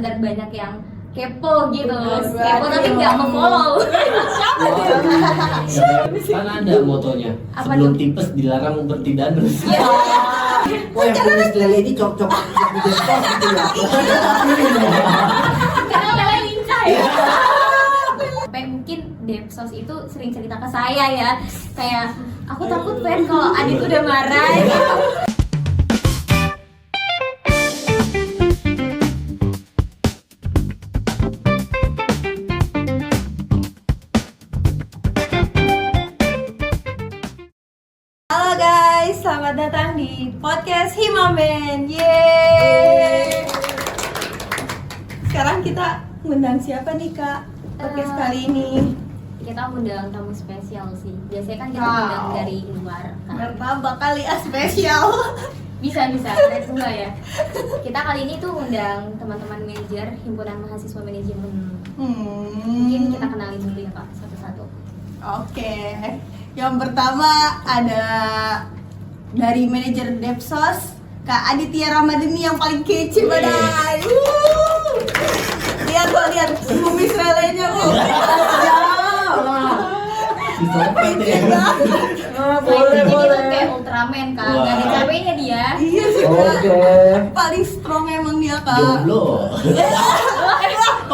Dan banyak yang kepo gitu, kepo tapi nggak nge-follow. Siapa tuh? Kan ada motonya, Apa sebelum tuh? tipes dilarang bertidanus. Oh yang tulis lele ini cocok di Depsos gitu ya. Karena lele lincah ya. Sampai mungkin Depsos itu sering cerita ke saya ya, kayak aku takut Pen kalau Adit udah marah gitu. Halo guys, selamat datang di podcast Himamen. Yeay. Sekarang kita ngundang siapa nih Kak? Podcast kali ini. Kita undang tamu spesial sih. Biasanya kan kita Wow. undang dari luar kan. Martabak kali ya spesial. Bisa ada dua ya. Kita kali ini tuh undang teman-teman manajer himpunan mahasiswa manajemen. Mungkin kita kenalin dulu ya Kak satu-satu. Oke. Yang pertama ada dari manajer Depsos, Kak Aditya Ramadhani yang paling kece badai. Lihat kumis lelenya Bu. Kece banget. Selain itu dia tuh kayak Ultraman Kak, Wah. gak ada capeknya dia. Iya sih Oke. Kak. Paling strong emang dia Kak. Jomblo.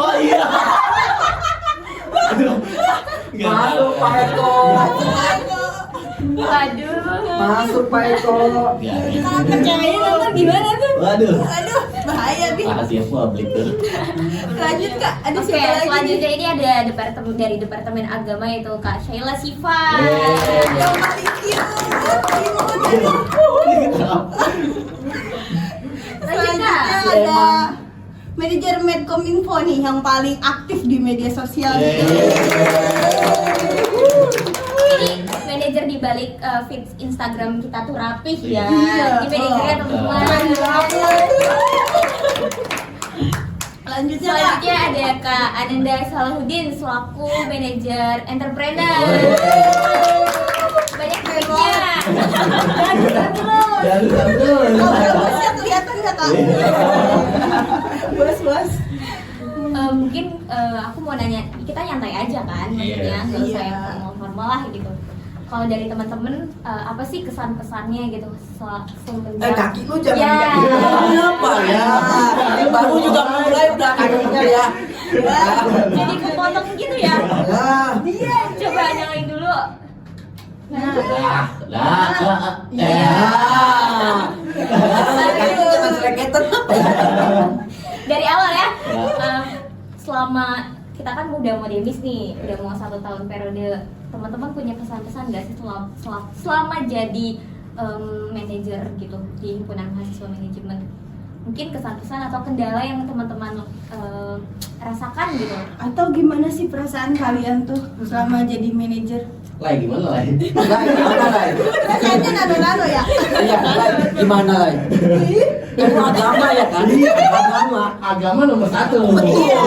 Oh iya. Masuk Pak Eko. Waduh. Masuk Pak Eko. Ceweknya nonton gimana tuh? Waduh. Aduh, bahaya nih. Rahasia publik tuh. Lanjut Kak, ada Oke, siapa lagi? selanjutnya ini ada dari Departemen Agama yaitu Kak Shaila Siva. Yang paling Selanjutnya ada manajer Medkominfo nih yang paling aktif di media sosial. Ini manajer di balik feed Instagram kita tuh rapih ya. Iya. Ini manajernya teman-teman. Keren banget. Selanjutnya Kak. Selanjutnya ada Kak Ananda Salahuddin selaku manajer entrepreneur. Banyak duitnya. Kalau bosnya kelihatan nggak Kak? Bos. Mungkin aku mau nanya, kita nyantai aja kan, maksudnya nggak usah Iya. yang formal lah gitu. Kalau dari teman-teman apa sih kesan-pesannya gitu semenjak Kaki lu jangan Ya. apa ya. Baru juga mulai udah kakinya ya. jadi kepotong gitu ya? Ya. Coba nyalain dulu. Ya. Kaki jangan seleketan. Dari awal ya. Ya. Selama kita kan udah mau demis nih, udah mau 1 tahun periode. Teman-teman punya pesan-pesan nggak sih selama jadi manajer gitu di himpunan mahasiswa manajemen? Mungkin kesan-pesan atau kendala yang teman-teman rasakan gitu? Atau gimana sih perasaan kalian tuh selama jadi manajer? Lah gimana lah? Lah, gimana lah? Rasanya nado-nado ya? Iya, Lai. Gimana lah? Itu agama ya kan? Agama. Agama nomor 1. Iya.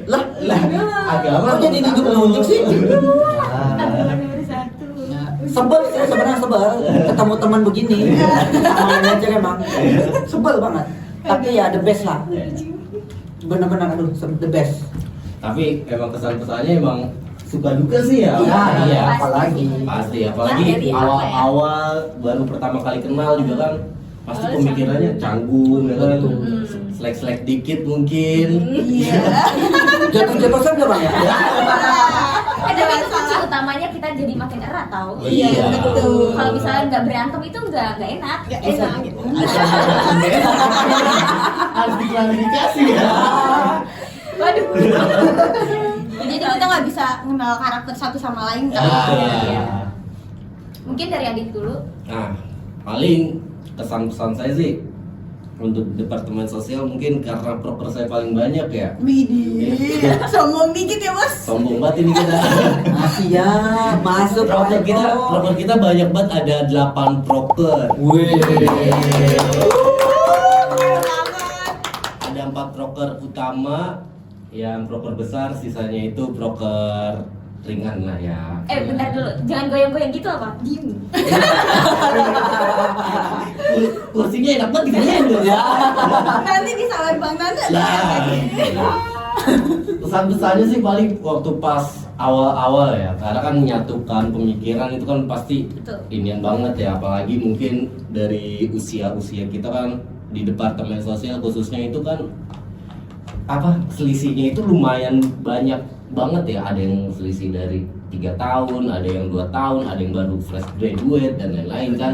Lah, Agama. kok jadi nunjuk-nunjuk sih? Nomor 1. Sebel sih sebenarnya sebel ketemu teman begini sama manajer emang sebel banget, tapi ya the best lah, bener-bener aduh the best. Tapi emang kesan-pesannya emang suka duka sih ya. Iya, apalagi Pasti, Lah, apalagi dari apa ya? awal-awal baru pertama kali kenal juga kan pasti pemikirannya canggung ya kan itu. Selek-selek dikit mungkin. Iya. jatuh-jatuh nggak bang ya? Tapi kunci utamanya kita jadi makin erat tau. Iya, betul. Kalau misalnya nggak berantem itu nggak enak. Gak enak gitu. Harus diklarifikasi ya. Waduh. Jadi kita nggak bisa kenal karakter satu sama lain kan? Iya. Mungkin dari Adit dulu. Nah, paling kesan-pesan saya sih untuk departemen sosial mungkin karena proker saya paling banyak ya. Widih, sombong dikit ya bos. Sombong banget ini kita. Masih ya masuk Proker kita banyak banget, ada 8 proker. Wih. Ada 4 proker utama, yang proker besar, sisanya itu proker ringan lah ya. Bentar dulu, jangan goyang-goyang gitu apa? Diem. Kursinya enak banget diginiin loh. Ya. Nanti disalahin Bang Nanda. Nah, pesan-pesannya sih paling waktu pas awal-awal ya, karena kan menyatukan pemikiran itu kan pasti Betul. inian banget ya, apalagi mungkin dari usia-usia kita kan di departemen sosial khususnya itu kan selisihnya itu lumayan banyak banget ya, ada yang selisih dari 3 tahun, ada yang 2 tahun, ada yang baru fresh graduate dan lain-lain kan.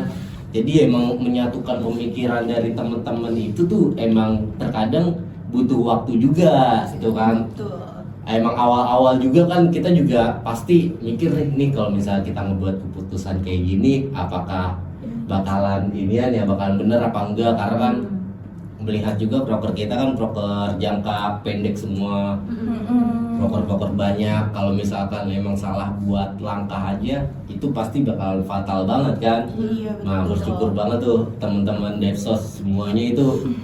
Jadi emang menyatukan pemikiran dari teman-teman itu tuh emang terkadang butuh waktu juga gitu kan. Betul. Emang awal-awal juga kan kita juga pasti mikir nih kalau misalnya kita ngebuat keputusan kayak gini apakah bakalan inian ya, bakalan bener apa enggak, karena kan melihat juga broker kita kan broker jangka pendek semua, broker-broker banyak. Kalau misalkan memang salah buat langkah aja itu pasti bakal fatal banget kan. Iya, Nah betul. bersyukur banget tuh teman-teman Devsos semuanya itu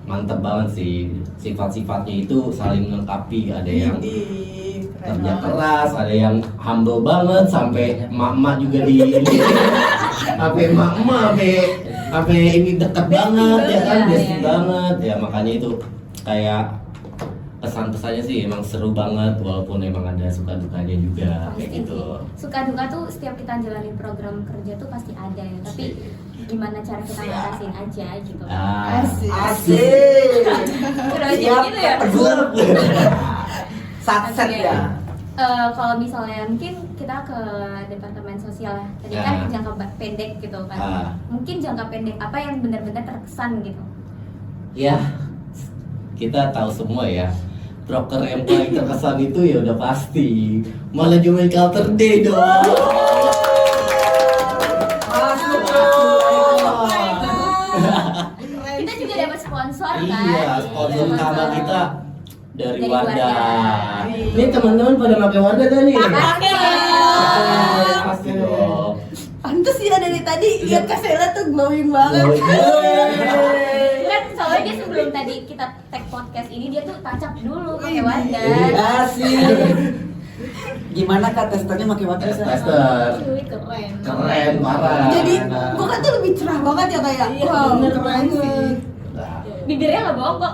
mantep banget sih, sifat-sifatnya itu saling melengkapi. Ada yang Ih, keren kerja banget. keras, ada yang humble banget, sampai emak-emak juga di sampai emak-emak sampai ini deket banget ya kan, bestie ya. banget ya. Makanya itu kayak pesan-pesannya sih emang seru banget, walaupun emang ada suka dukanya juga kayak Pasti gitu. sih. Suka duka tuh setiap kita jalanin program kerja tuh pasti ada ya, tapi gimana cara kita ngatasin aja gitu. Asik. Asik. Terus Siap, gitu ya. tegur. Satset Oke. ya. Kalau misalnya mungkin kita ke departemen sosial ya, tadi kan Ya. jangka pendek gitu kan. Ah. Mungkin jangka pendek apa yang benar-benar terkesan gitu. Ya, kita tahu semua ya, broker yang paling terkesan itu ya udah pasti manajemen Culture Day dong. Masuk. Kita juga dapat sponsor kan. Iya, sponsor utama kita dari Dari Wardah. Wardah. Ini teman-teman pada pakai Wardah kan nih? Pakai. Pasti dong. Pantes ya dari tadi lihat Kak Sela tuh glowing banget. Kan soalnya dia sebelum tadi kita tag podcast ini dia tuh tacap dulu pakai Iya. Wardah. Asik. Gimana Kak testernya pakai wadah? Tester. Cuy, keren. Keren, parah. Jadi gua kan tuh lebih cerah banget ya kayak wow, keren sih. Nah, Bibirnya nggak bohong kok.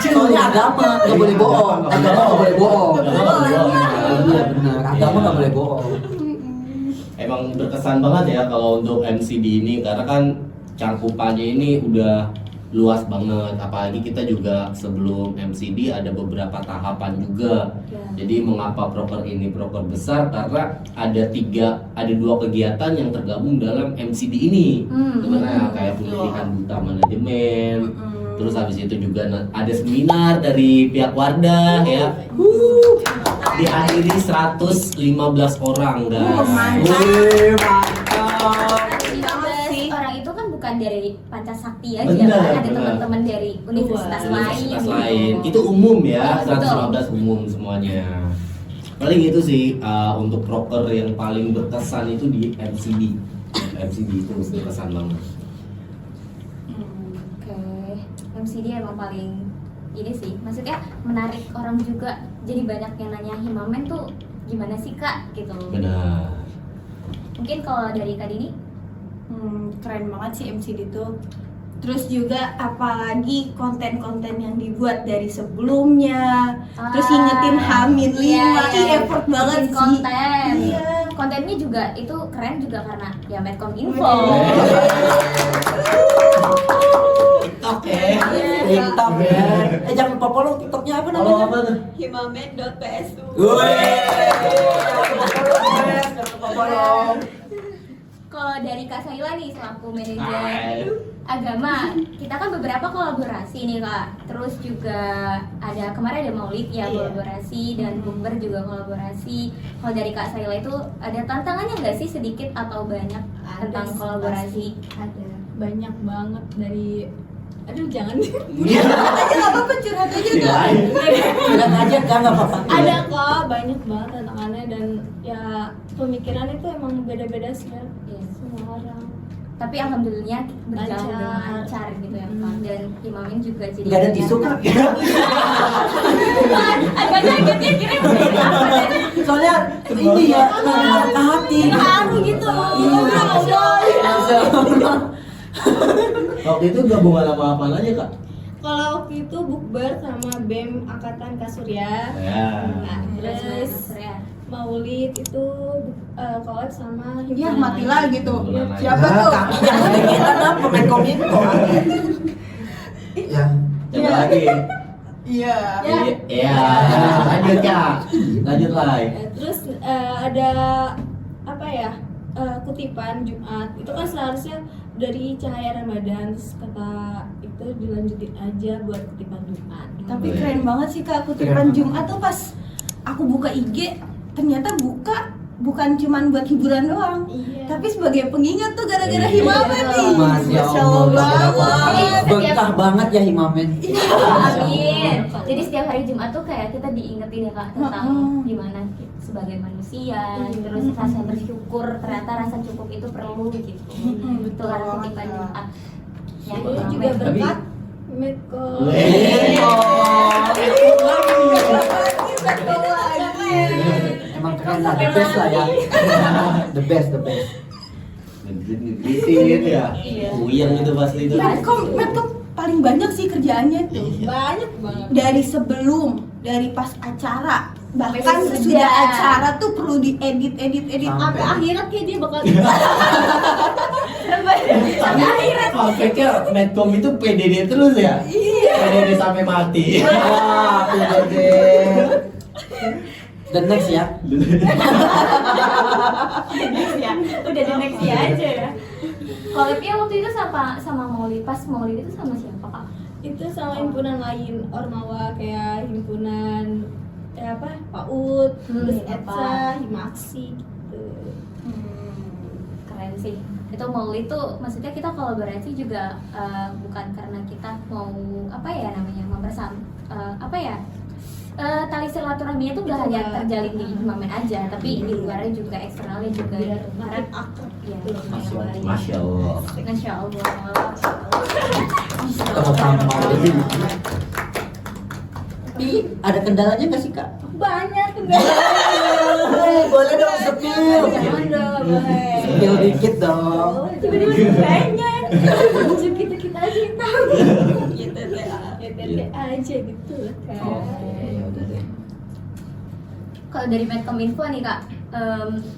Soalnya agama nggak boleh bohong. Agama nggak boleh bohong. Agama nggak boleh bohong. Iya benar. Agama nggak boleh bohong. Emang berkesan banget ya kalau untuk MCD ini, karena kan cangkupannya ini udah luas banget, apalagi kita juga sebelum MCD ada beberapa tahapan juga. Ya. Jadi mengapa broker ini broker besar, karena ada 2 kegiatan yang tergabung dalam MCD ini. Gimana kayak pemilihan duta manajemen, terus habis itu juga ada seminar dari pihak Wardah ya. Dihadiri 115 orang guys. Wih, mantap. 15 orang itu kan bukan dari Pancasakti aja Benar, kan, ada benar. teman-teman dari universitas Universitas lain. lain. Itu umum ya, Betul. 115 umum semuanya. Paling itu sih untuk broker yang paling berkesan itu di MCD. MCD itu berkesan banget. Oke, MCD emang paling ini sih, maksudnya menarik orang juga. Jadi banyak yang nanya Himamen tuh gimana sih Kak gitu. Benar. Mungkin kalau dari Kak Dini, Keren banget sih MCD tuh. Terus juga apalagi konten-konten yang dibuat dari sebelumnya. Terus ingetin Hamin 5, ih effort banget bikin sih. konten. Iya. Kontennya juga itu keren juga karena ya Medcom Info. TikTok ya. TikTok ya. Jangan lupa follow TikToknya apa Kalau namanya? apa tuh? himamen.psu. Jangan lupa follow. Kalau dari Kak Saila nih selaku Hai. manajer agama, kita kan beberapa kolaborasi nih Kak. Terus juga ada kemarin ada Maulid ya Iya. kolaborasi dan Bukber juga kolaborasi. Kalau dari Kak Saila itu ada tantangannya nggak sih sedikit atau banyak tentang sih, kolaborasi? ada banyak banget dari aduh jangan Aja nggak apa-apa, curhat aja kan. Bilang aja kan nggak apa-apa. ada kok banyak banget tantangannya dan ya pemikiran itu emang beda-beda sih kan Iya. semua orang tapi alhamdulillah berjalan Lancar. dengan lancar gitu ya Kak. Dan Himamin juga jadi Nggak ada tisu kan? agak kaget ya kira Soalnya ini ya, ke hati. Haru gitu. Waktu itu gabungan sama apa aja kak? Kalau waktu itu bukber sama BEM Angkatan Kasurya. Ya. Nah, terus Maulid itu collab sama Ya himpunan matilah lain. gitu. Himpunan Siapa Nah, tuh? kaki yang kedengeran apa pemain kominfo. Ya. Coba lagi. Iya. Iya. Lanjut kak. Lanjut lagi. Terus ada apa ya? Kutipan Jumat itu kan seharusnya dari cahaya Ramadan. Terus kata itu dilanjutin aja buat kutipan Jumat. Tapi Iya. keren banget sih Kak, Keren kutipan banget. Jumat tuh pas aku buka IG ternyata bukan cuman buat hiburan doang, Iya. tapi sebagai pengingat tuh gara-gara Iya. Himamen nih. Masya Allah, banget. berkah banget ya Himamen. Amin. Jadi setiap hari Jumat tuh kayak kita diingetin ya Kak tentang gimana sebagai manusia, terus rasa bersyukur, ternyata rasa cukup itu perlu gitu. Itu karena kutipan Jumat. Ya, Itu Himamen. juga Tapi- berkat Medco. Emang keren lah, the best lah ya. The best. Ngeditin ya. Iya. Uyang itu pasti itu. Medcom paling banyak sih kerjaannya tuh. Banyak banget. Dari sebelum, dari pas acara, bahkan Sampai sesudah sesudah. acara tuh perlu diedit Sampai. Sampai akhirat kayak dia bakal Sampai akhirat. Perfectnya Medcom itu PDD terus ya? Iya. PDD sampai mati. Wah, PDD. The next ya. Ya, udah the next ya aja ya. Kalau Pia waktu itu sama Maulid, pas Maulid itu sama siapa Kak? itu sama himpunan lain Ormawa kayak himpunan apa PAUD, terus iya, ETSA, Himaksi gitu. Keren sih. Itu Maulid tuh maksudnya kita kolaborasi juga bukan karena kita mau apa ya namanya apa ya tali silaturahminya tuh gak hanya terjalin di Himamen aja, tapi di luarnya juga eksternalnya juga. Biar Karena makin akrab ya, gitu. Masya Allah. Masya Allah. Sama-sama. Tapi ada kendalanya nggak sih kak? Banyak enggak? Boleh dong spill. Jangan dong, boleh. Spill dikit dong. Tiba-tiba banyak. Cuma kita aja yang tahu. Gitu deh. Gitu aja gitu kan. Kalau dari Medcominfo nih Kak,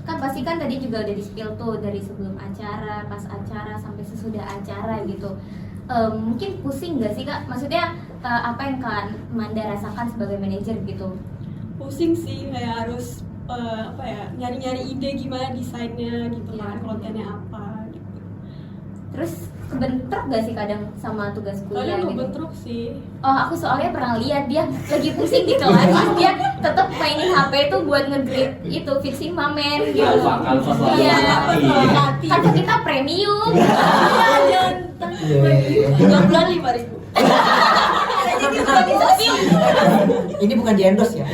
kan pasti kan tadi juga udah di-spill tuh dari sebelum acara, pas acara, sampai sesudah acara gitu. Mungkin pusing gak sih Kak? Maksudnya apa yang Kak Manda rasakan sebagai manajer gitu? Pusing sih, kayak harus apa ya, nyari-nyari ide gimana desainnya gitu kan, kontennya apa gitu. Terus kebentrok gak sih kadang sama tugas kuliah Kadang gitu? ngebentrok sih. Oh, aku soalnya pernah lihat dia lagi pusing di kelas, terus dia tetap mainin HP tuh buat nge-grade itu fixing mamen gitu. Kalfa selalu Iya. mati. Kan kita premium. Jangan Iya. 2 bulan 5.000. Ini bukan di endorse ya?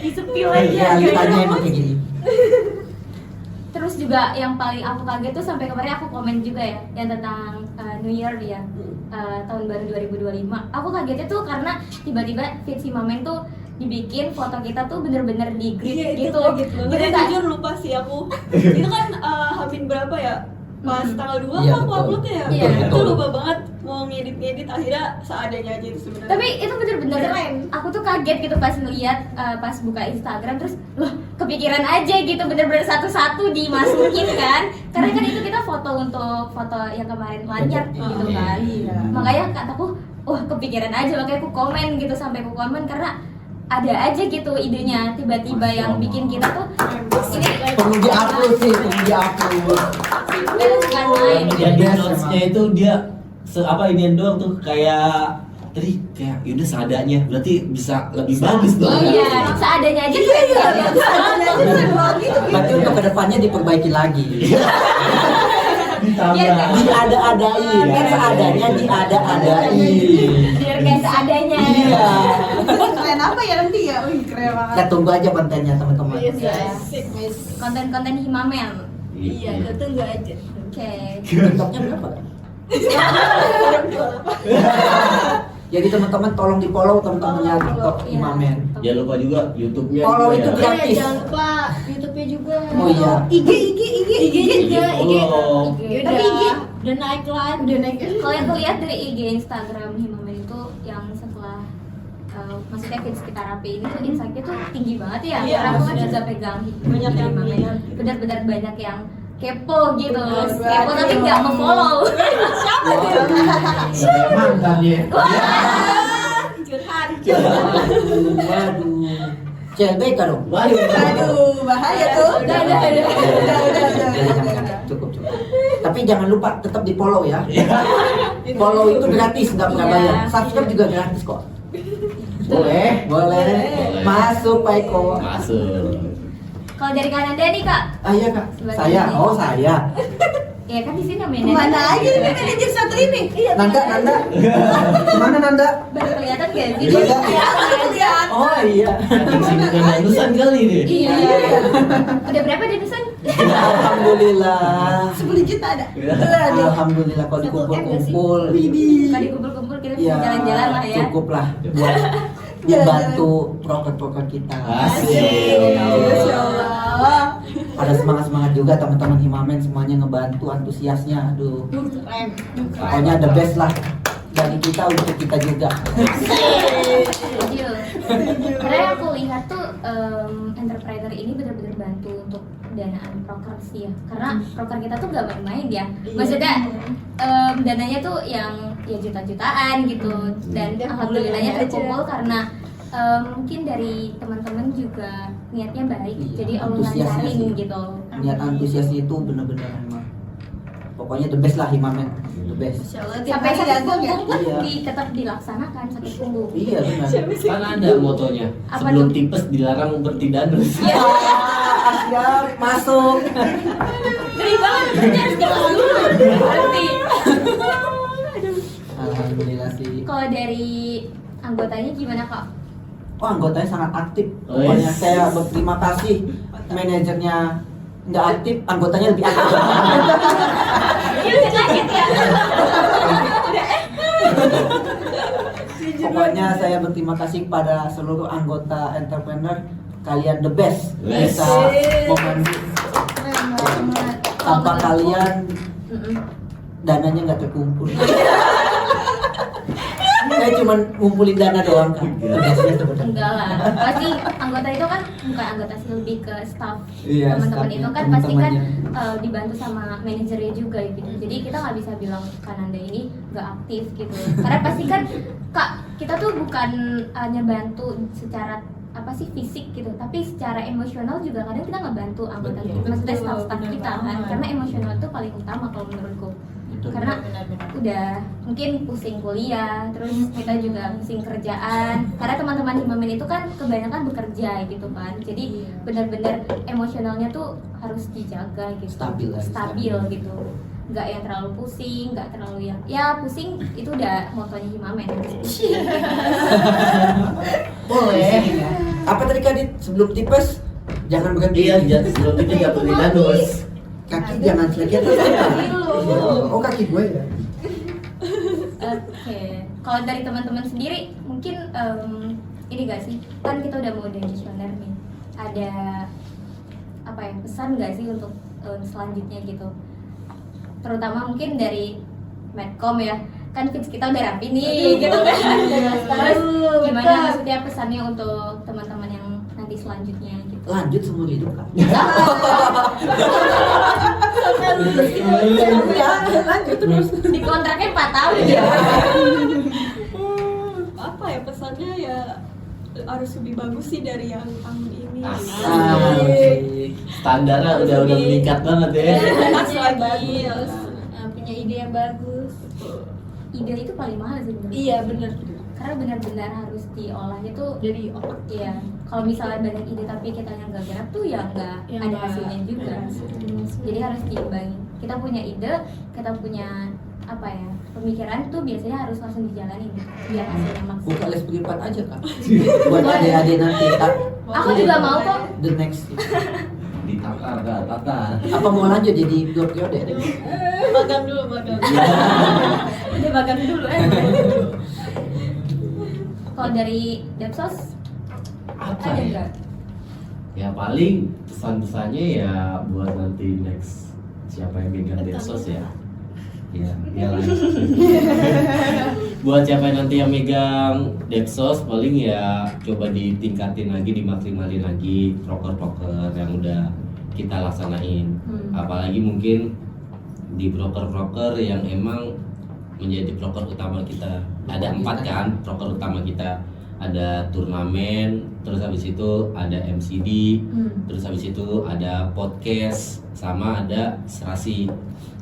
Di-spill aja. Iya, ditanya emang kayak gini. Terus juga yang paling aku kaget tuh sampai kemarin aku komen juga ya yang tentang New Year ya, tahun baru 2025. Aku kagetnya tuh karena tiba-tiba feed si Mamen tuh dibikin foto kita tuh bener-bener di grid Iya, itu gitu. kaget banget. Gitu Tapi kan? jujur lupa sih aku. Itu kan hamin berapa ya? Pas tanggal 2 Iya, aku betul. upload ya. Iya. Itu lupa banget mau ngedit-ngedit, akhirnya seadanya aja itu sebenarnya. Tapi itu bener-bener aku tuh kaget gitu pas ngeliat pas buka Instagram terus loh kepikiran aja gitu bener-bener satu-satu dimasukin kan karena kan itu kita foto untuk foto yang kemarin lanyard gitu kan. Iya. Makanya kataku wah kepikiran aja makanya aku komen gitu sampai aku komen karena ada aja gitu idenya tiba-tiba Masya yang Allah. bikin kita tuh ini Perlu di-upload sih, perlu di-upload. bukan main. Jadi Biasa, notes-nya Bang. itu dia apa inian doang tuh kayak tadi kayak yaudah seadanya berarti bisa lebih bagus dong. Oh iya, seadanya aja keren banget. Berarti untuk kedepannya diperbaiki lagi. Ditambah. Biar Diada-adain, kan seadanya diada-adain. biar kayak seadanya. Iya. Keren apa ya nanti ya? Wih keren banget. Kita tunggu aja kontennya teman-teman. Yes, Iya. asik, guys. Konten-konten Himamen. Iya, kita tunggu aja. Oke. TikToknya berapa Kak? Jadi teman-teman tolong di follow teman-temannya TikTok Iya. Imamen. Jangan lupa juga YouTube-nya Follow juga itu ya. gratis. Jangan lupa YouTube-nya juga. Oh iya. IG juga, Follow. Tapi IG udah naik lah. udah naik. Kalau yang lihat dari IG Instagram Himamen itu yang setelah maksudnya feeds kita rapi ini tuh insight-nya tuh tinggi banget ya. Iya, Karena aku kan maksudnya juga pegang banyak yang Himamen. lihat. Benar-benar banyak yang kepo gitu. Benar, Kepo tapi nggak mau follow. Kayak mantan ya. Curhat. Waduh. CLBK dong. Waduh. Aduh, bahaya tuh. Udah. Cukup. Tapi jangan lupa tetap di follow ya. Follow itu gratis, nggak pernah Iya. bayar. Subscribe juga gratis kok. Boleh. Boleh. Masuk Pak Eko. Masuk. Kalau dari kanan dia nih kak, Ah iya Kak. Sebagai Saya. ini. Oh saya. ya kan di sini namanya. Kemana aja ini manajer satu ini? Nanda. Kemana Nanda? Baru kelihatan gak sih? Iya. Iya. Oh iya. Anjing sini bukan danusan kali nih. Iya. Udah berapa denusan? Alhamdulillah. 10 juta ada. Alhamdulillah kalau dikumpul-kumpul. Kalau dikumpul-kumpul kita bisa Ya, jalan-jalan lah ya. cukup lah buat membantu proker-proker kita. Asik. Masya Allah. Pada semangat juga teman-teman Himamen semuanya ngebantu antusiasnya. Aduh, Keren. pokoknya the best lah dari kita untuk kita juga. Setuju. Karena yang aku lihat tuh entrepreneur ini benar-benar bantu untuk danaan proker sih ya. Karena proker kita tuh gak main-main ya. Maksudnya dananya tuh yang ya juta-jutaan gitu. Dan alhamdulillahnya terkumpul karena mungkin dari teman-teman juga niatnya baik. Iya, Jadi Allah antusiasnya lancarin sih. gitu. Niat antusiasnya itu bener-bener emang. Pokoknya the best lah Himamen, the best. Masya Allah, tiap Sampai hari sakit datang ya. punggung pun Iya. tetap dilaksanakan sakit punggung. Iya benar. Kan ada motonya. Apa Sebelum tuh? tipes dilarang bertidanus. Iya. Siap, masuk. Ngeri banget, maksudnya harus dikasih dulu. Berarti. Alhamdulillah sih. Kalau dari anggotanya gimana kak? Oh anggotanya sangat aktif. Oh, Pokoknya yes. saya berterima kasih. Manajernya nggak aktif, anggotanya lebih aktif. Ini udah kaget ya? Pokoknya saya berterima kasih kepada seluruh anggota entrepreneur. Kalian the best. Yes. Bisa membantu. Tanpa kalian dananya nggak terkumpul. Saya cuma ngumpulin dana doang kan. Tugasnya sebenarnya. Enggak lah, pasti anggota itu kan bukan anggota sih, lebih ke staff. Iya, Teman-teman staffnya, itu kan pasti kan teman-temannya. dibantu sama manajernya juga gitu. Jadi kita nggak bisa bilang Kananda ini nggak aktif gitu. Karena pasti kan kak, kita tuh bukan hanya bantu secara apa sih fisik gitu, tapi secara emosional juga kadang kita nggak bantu anggota Betul. kita, maksudnya staff-staff Betul kita kan. banget. Karena emosional itu paling utama kalau menurutku. Betul. Karena udah mungkin pusing kuliah, terus kita juga pusing kerjaan. Karena teman-teman Himamen itu kan kebanyakan bekerja gitu kan. Jadi benar-benar emosionalnya tuh harus dijaga gitu. Stabil lah, Stabil stabil. gitu. Nggak yang terlalu pusing, nggak terlalu yang ya pusing itu udah motonya Himamen. Harus pusing. Boleh. Apa tadi Kak Dit? Sebelum tipes jangan berhenti. Iya, jadi sebelum itu nggak bertidanus. Kaki jangan selagi atas. Oh kaki gue ya. Oke, kalau dari teman-teman sendiri mungkin ini gak sih, kan kita udah mau demisioner nih, ada apa ya pesan gak sih untuk selanjutnya gitu, terutama mungkin dari Medcom ya, kan fix kita udah rapi nih gitu kan, terus gimana maksudnya pesannya untuk teman-teman yang nanti selanjutnya gitu. Lanjut seumur hidup Kak. Lanjut terus. Di kontraknya 4 tahun ya. Apa ya pesannya ya harus lebih bagus sih dari yang tahun ini. Asik. Standarnya udah meningkat banget ya. Bagus lagi. Terus punya ide yang bagus. Ide itu paling mahal sih menurut Iya benar. karena benar-benar harus diolahnya tuh Dari otak. iya, kalau misalnya banyak ide tapi kita yang nggak gerak tuh ya nggak Ya, ada nggak. hasilnya juga. Jadi harus diimbangi. Kita punya ide, kita punya apa ya pemikiran tuh biasanya harus langsung dijalani gitu, biar hasilnya Buka maksimal. les privat aja Kak. Buat adik-adik nanti Kak. Aku juga mau kok. The next. Ditatar kan, tatar. Apa mau lanjut jadi 2 periode? Magang dulu. Udah makan dulu Kalau dari Depsos Apa ada ya? nggak? Ya paling pesan-pesannya ya buat nanti next siapa yang megang Depsos ya. Ya, iyalah. Buat siapa yang nanti yang megang Depsos paling ya coba ditingkatin lagi, dimaksimalin lagi broker-broker yang udah kita laksanain. Apalagi mungkin di broker-broker yang emang menjadi broker utama kita. Ada 4 kan broker utama kita. Ada turnamen, terus habis itu ada MCD, terus habis itu ada podcast, sama ada serasi.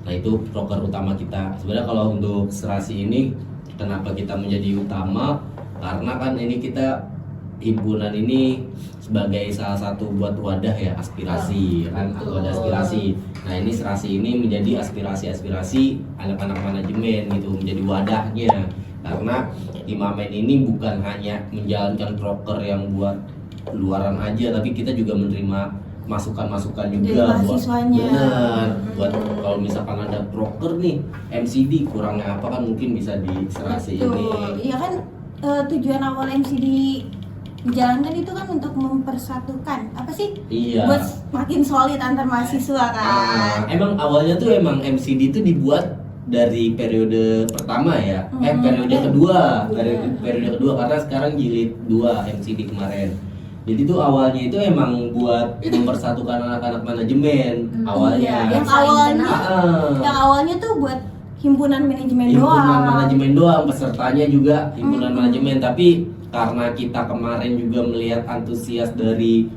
Nah itu broker utama kita. Sebenarnya kalau untuk serasi ini kenapa kita menjadi utama? Karena kan ini kita himpunan ini sebagai salah satu buat wadah ya aspirasi kan, wadah aspirasi. Nah ini serasi ini menjadi aspirasi anak-anak manajemen gitu, menjadi wadahnya. Karena Imamen ini bukan hanya menjalankan broker yang buat luaran aja, tapi kita juga menerima masukan-masukan juga Dari mahasiswanya. benar buat kalau misalkan ada broker nih MCD kurangnya apa kan mungkin bisa di serasi ini. Betul. Iya kan tujuan awal MCD dijalankan itu kan untuk mempersatukan apa sih? Iya. Buat makin solid antar mahasiswa kan. Emang awalnya tuh emang MCD itu dibuat dari periode pertama ya, periode kedua, periode kedua karena sekarang jilid 2 MCD kemarin. Jadi tuh awalnya itu emang buat mempersatukan anak-anak manajemen awalnya. Iya, yang awalnya tuh buat himpunan manajemen Himpunan doang. manajemen doang, pesertanya juga himpunan manajemen. Tapi karena kita kemarin juga melihat antusias dari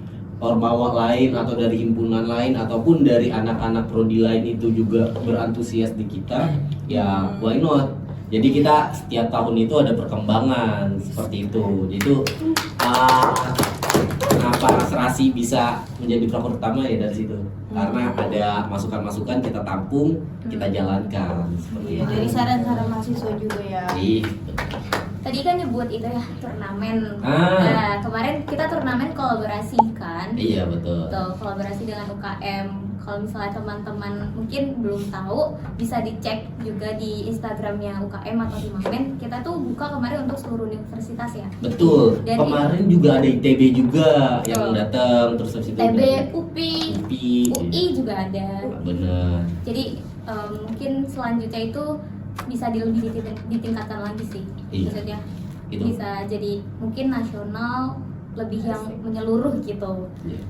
ormawa lain atau dari himpunan lain ataupun dari anak-anak prodi lain itu juga berantusias di kita, ya why not? Jadi kita setiap tahun itu ada perkembangan seperti itu. Itu kenapa serasi bisa menjadi broker utama ya dari situ. Karena ada masukan-masukan kita tampung, kita jalankan seperti Iya, itu. dari saran-saran mahasiswa juga ya. Gitu. Tadi kan nyebut itu ya turnamen. Ah. Nah, kemarin kita turnamen kolaborasi kan. Iya betul. Tuh, kolaborasi dengan UKM. Kalau misalnya teman-teman mungkin belum tahu, bisa dicek juga di Instagramnya UKM atau di Mamen. Kita tuh buka kemarin untuk seluruh universitas ya. Betul. Dari- Kemarin juga ada ITB juga yang Betul. datang, terus habis itu TB, ada UPI, UPI. UI juga ada. Bener. Jadi mungkin selanjutnya itu bisa lebih ditingkatkan lagi sih. Iya. Maksudnya Itu. bisa jadi mungkin nasional lebih yang menyeluruh gitu. Iya.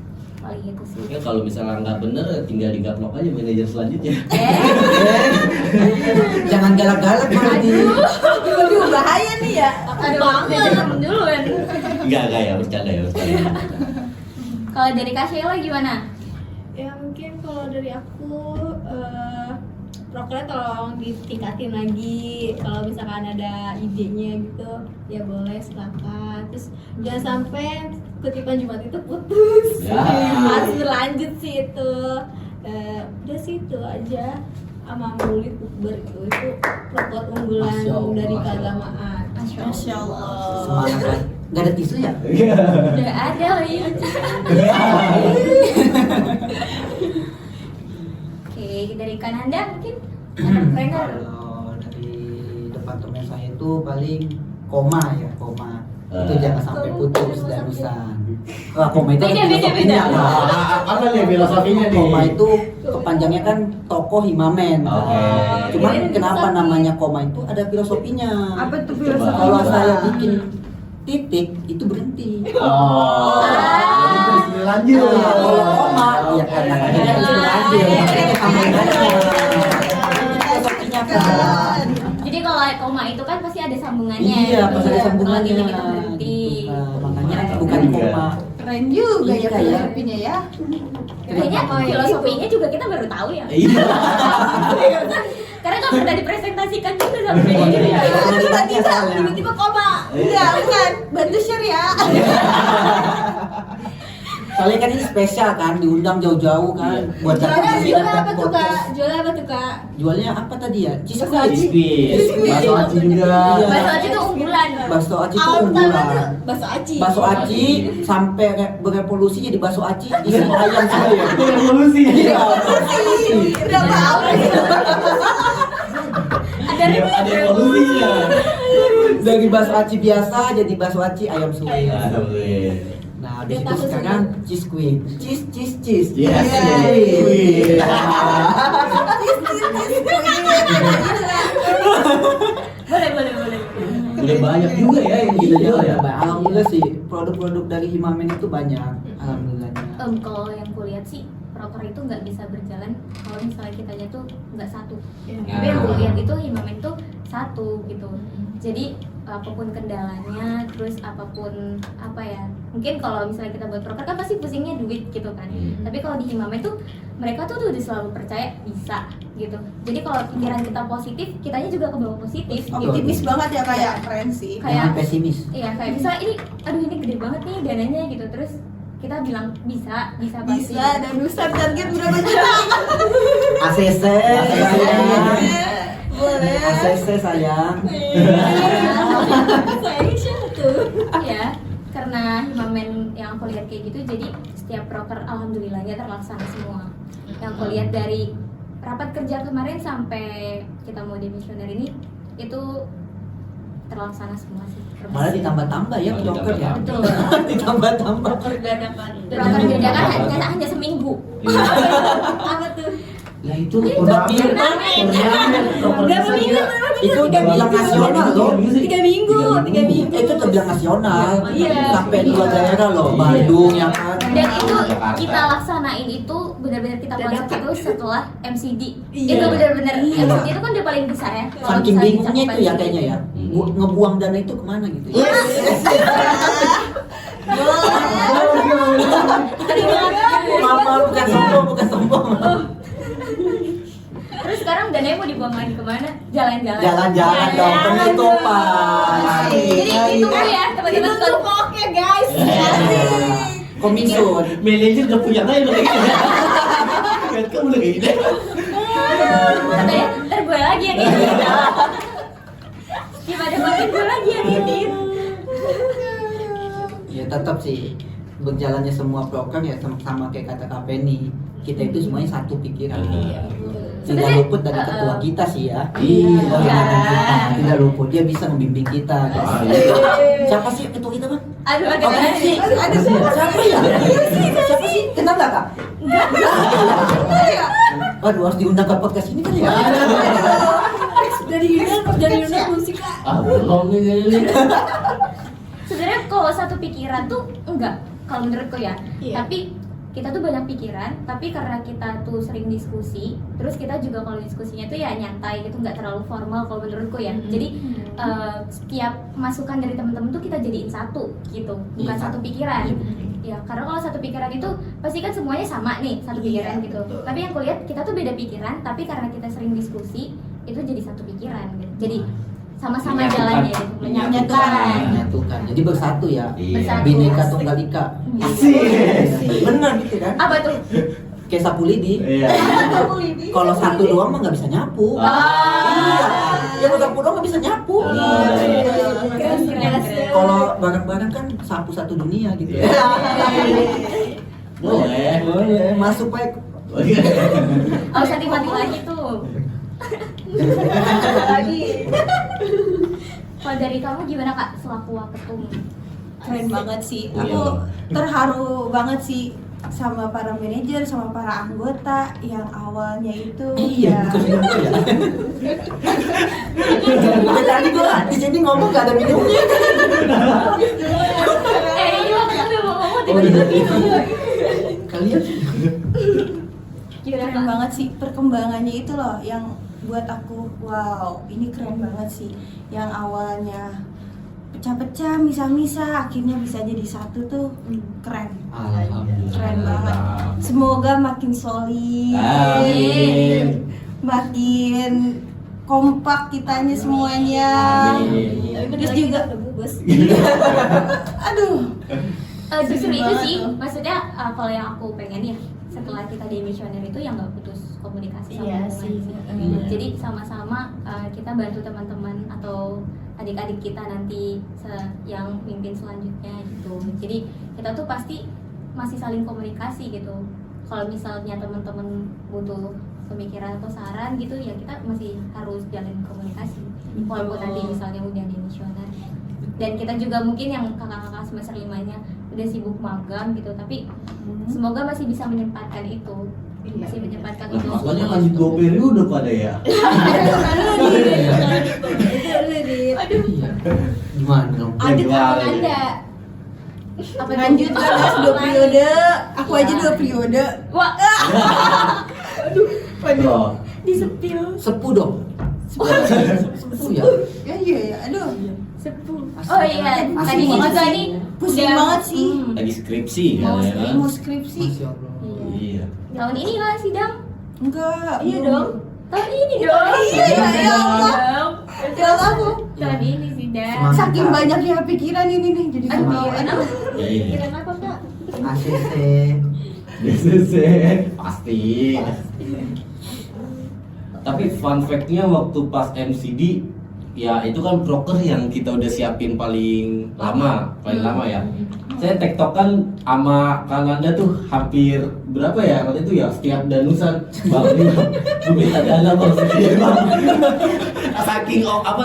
Paling gitu sih. Ya kalau misalnya nggak bener tinggal digaplok aja manajer selanjutnya. Jangan galak-galak kalau di Aduh, bahaya nih ya. Aduh, banget duluan. Enggak ya, bercanda ya, bercanda. Kalau dari Kak Sheila gimana? Ya mungkin kalau dari aku prokernya tolong ditingkatin lagi. Kalau misalkan ada idenya gitu ya boleh silakan. Terus jangan sampai kutipan Jumat itu putus. Ya. Harus berlanjut sih itu. Udah sih itu aja. Sama Maulid Bukber itu proker unggulan Masya Allah. dari keagamaan. Masya Allah. semangat kan. Gak ada tisu ya? Udah ada lagi. Oke, dari Kananda mungkin entrepreneur. Kalau dari departemen saya itu paling koma ya, koma. Itu jangan sampai putus dan urusan. Wah, koma itu ada Beda. filosofinya, Kak. Apa nih filosofinya nih? Koma itu kepanjangnya kan tokoh Imamen. Oke. Cuman Jadi kenapa filosofi. namanya koma itu ada filosofinya. Apa tuh Coba. filosofi? Kalau saya bikin titik itu berhenti. Oh. Jadi terus lanjut. Nah, kalau koma ya kadang-kadang kan bisa lanjut. Makanya tambahin aja. Filosofinya kan. Jadi kalau koma itu kan pasti ada sambungannya. Iya, gitu. pas ada sambungannya. Kalau kita berhenti. Gitu, Kak. Makanya bukan Iya. koma. Keren juga Iya, ya kayak- filosofinya ya. Kayaknya filosofinya juga kita baru tahu ya. Iya. Karena nggak pernah dipresentasikan juga sama dia gitu ya. Tiba-tiba Tiba-tiba koma. Enggak, bantu share ya. Kalian kan ini spesial kan, diundang jauh-jauh kan buat datang ke sini Jualnya apa tuh kak? podcast. Jualnya apa tuh kak? Jualnya apa tadi ya? Cheese Bakso aci. Biskuit, bakso aci juga. Iya. Bakso aci tuh unggulan. Bakso aci itu Awal pertama tuh unggulan. bakso aci. Bakso aci sampai berevolusi jadi bakso aci isi ayam semua ya. Revolusi. Iya. Udah apa? Ada revolusinya. Dari bakso aci biasa jadi bakso aci ayam suwir. Alhamdulillah. Nah, di Dia situ takut sekarang cheese squid. Cheese. Yes. Yeay. Boleh. Udah banyak juga ya yang kita jual ya. Alhamdulillah sih produk-produk dari Himamen itu banyak. Alhamdulillahnya. Kalau yang kulihat sih proker itu nggak bisa berjalan kalau misalnya kitanya tuh nggak satu. Tapi yang gue lihat itu Himamen tuh satu gitu. Jadi apapun kendalanya, terus apapun apa ya, mungkin kalau misalnya kita buat proker kan pasti pusingnya duit gitu kan. Tapi kalau di Himamen tuh mereka tuh udah selalu percaya bisa gitu. Jadi kalau pikiran kita positif, kitanya juga ke bawah positif. Gitu. Optimis banget ya kayak keren sih. Jangan pesimis. Iya kayak misalnya ini, aduh ini gede banget nih dananya gitu, terus kita bilang bisa pasti. Bisa dan bisa target berapa juta? ACC sayang. Boleh. ACC sayang. Sayangnya siapa tuh? Iya, karena Himamen yang aku lihat kayak gitu, jadi setiap proker alhamdulillahnya terlaksana semua. Yang aku lihat dari rapat kerja kemarin sampai kita mau demisioner ini itu terlaksana semua sih. Malah ditambah-tambah ya Malah broker ya. Betul. Ditambah-tambah. Proker dadakan hanya seminggu. Apa tuh? Nah itu Turnamen. Berapa minggu? Itu udah bilang nasional loh. 3 minggu. Itu terbilang nasional. Iya. Sampai 2 daerah loh, Bandung ya kan. Dan itu Jakarta. kita laksanain itu benar-benar kita konsep itu setelah MCD. Iya. Itu benar-benar Iya. MCD itu kan udah paling besar ya. Kalau Saking misalnya bingungnya itu ya cakupan kayaknya ya. Hmm. Ngebuang dana itu kemana gitu ya. Maaf, bukan sombong. Terus sekarang dananya mau dibuang lagi kemana? Jalan-jalan. Jalan-jalan dong, penutupan. Jadi ditunggu ya teman-teman. Oke guys. Komisun. Manajer udah punya saya udah kayak gitu. Kan kamu udah kayak gitu. Katanya ntar gue lagi yang edit. Gimana banget gue lagi yang edit. Ya tetap sih berjalannya semua program ya sama kayak kata Kak Penny. Kita itu semuanya satu pikiran. Tidak luput dari ketua kita sih ya. Iya. Tidak luput, dia bisa membimbing kita. Ah, Siapa sih ketua kita, Bang? Aduh, Oh, ada sih. Ada siapa ya? Siapa sih? Kenal nggak, Kak? Waduh, harus diundang ke podcast ini kan ya? Dari Yuna musik kak. Ah, belum nih. Sebenarnya kalau satu pikiran tuh enggak, kalau menurutku ya. Iya. Tapi kita tuh banyak pikiran, tapi karena kita tuh sering diskusi, terus kita juga kalau diskusinya tuh ya nyantai gitu, nggak terlalu formal kalau menurutku ya. Jadi setiap masukan dari teman-teman tuh kita jadiin satu gitu, bukan Iya. satu pikiran. Ya, karena kalau satu pikiran itu pasti kan semuanya sama nih, satu pikiran gitu. betul. Tapi yang kulihat kita tuh beda pikiran, tapi karena kita sering diskusi itu jadi satu pikiran gitu. Jadi sama-sama Menyatukan. jalannya gitu, menyatukan. Menyatukan. Jadi bersatu ya. Iya. Bineka Tunggal Ika. Asik. Benar gitu kan? Apa tuh? Kayak sapu lidi. Iya. Kalau satu doang mah nggak bisa nyapu. Iya. Yang sapu doang nggak bisa nyapu. Kalau bareng-bareng kan sapu satu dunia gitu. Boleh. Boleh. Masuk baik. Oh, usah mati lagi tuh. Kalau dari kamu gimana Kak selaku waketum? Keren banget sih. Iya. Aku terharu banget sih sama para manajer, sama para anggota yang awalnya itu Iya, bukan minum ya. Dari tadi gua di sini ngomong nggak ada minumnya. Ini waktu mau ngomong Oh, tiba-tiba iya. Kalian gimana keren Kak? banget sih perkembangannya itu loh yang buat aku wow ini keren banget sih yang awalnya pecah-pecah misah-misah akhirnya bisa jadi satu tuh keren Alhamdulillah. keren banget semoga makin solid Amin. makin kompak kitanya semuanya Amin. Tapi Terus bentar lagi juga- udah bubus. aduh Justru Sedih itu banget sih, tuh. maksudnya kalau yang aku pengen ya setelah kita di misioner itu yang nggak putus komunikasi sama Iya teman sih. sih. Jadi sama-sama kita bantu teman-teman atau adik-adik kita nanti yang mimpin selanjutnya gitu. Jadi kita tuh pasti masih saling komunikasi gitu. Kalau misalnya teman-teman butuh pemikiran atau saran gitu ya kita masih harus jalin komunikasi. Walaupun nanti misalnya udah di misioner. Dan kita juga mungkin yang kakak-kakak semester 5-nya udah sibuk magang gitu, tapi semoga masih bisa menyempatkan itu, masih menyempatkan Lah, untuk makanya lanjut 2 periode pada ya. Gimana dong? Ada Gimana tangan ya? Anda. apa tuh? Lanjut kan guys, 2 periode. Aku aja 2 periode. Wah, Oh, disepil. Sepuh dong. Sepuh ya. Ya iya ya, aduh. Sepuh. Asik. Oh iya, Asik tadinya banget juga sih. nih Pusing udah- banget sih. lagi skripsi Mau ya. mau skripsi. Masya Allah. Iya. Tahun ini lah sidang. Enggak. Iya belum. dong. Tahun ini dong. Iya, ya Allah. Ya Allah. Tahun ini sidang. Semangat. Saking banyaknya pikiran ini nih jadi Aduh, sedih. kenapa? Ya ini. Pikiran apa kak? ACC. BCC pasti. Tapi fun fact-nya waktu pas MCD ya itu kan proker yang kita udah siapin paling lama ya. Saya tektokan sama Kang Anda tuh hampir berapa ya waktu itu ya setiap danusan bang ini gue minta dana bang sedih bang.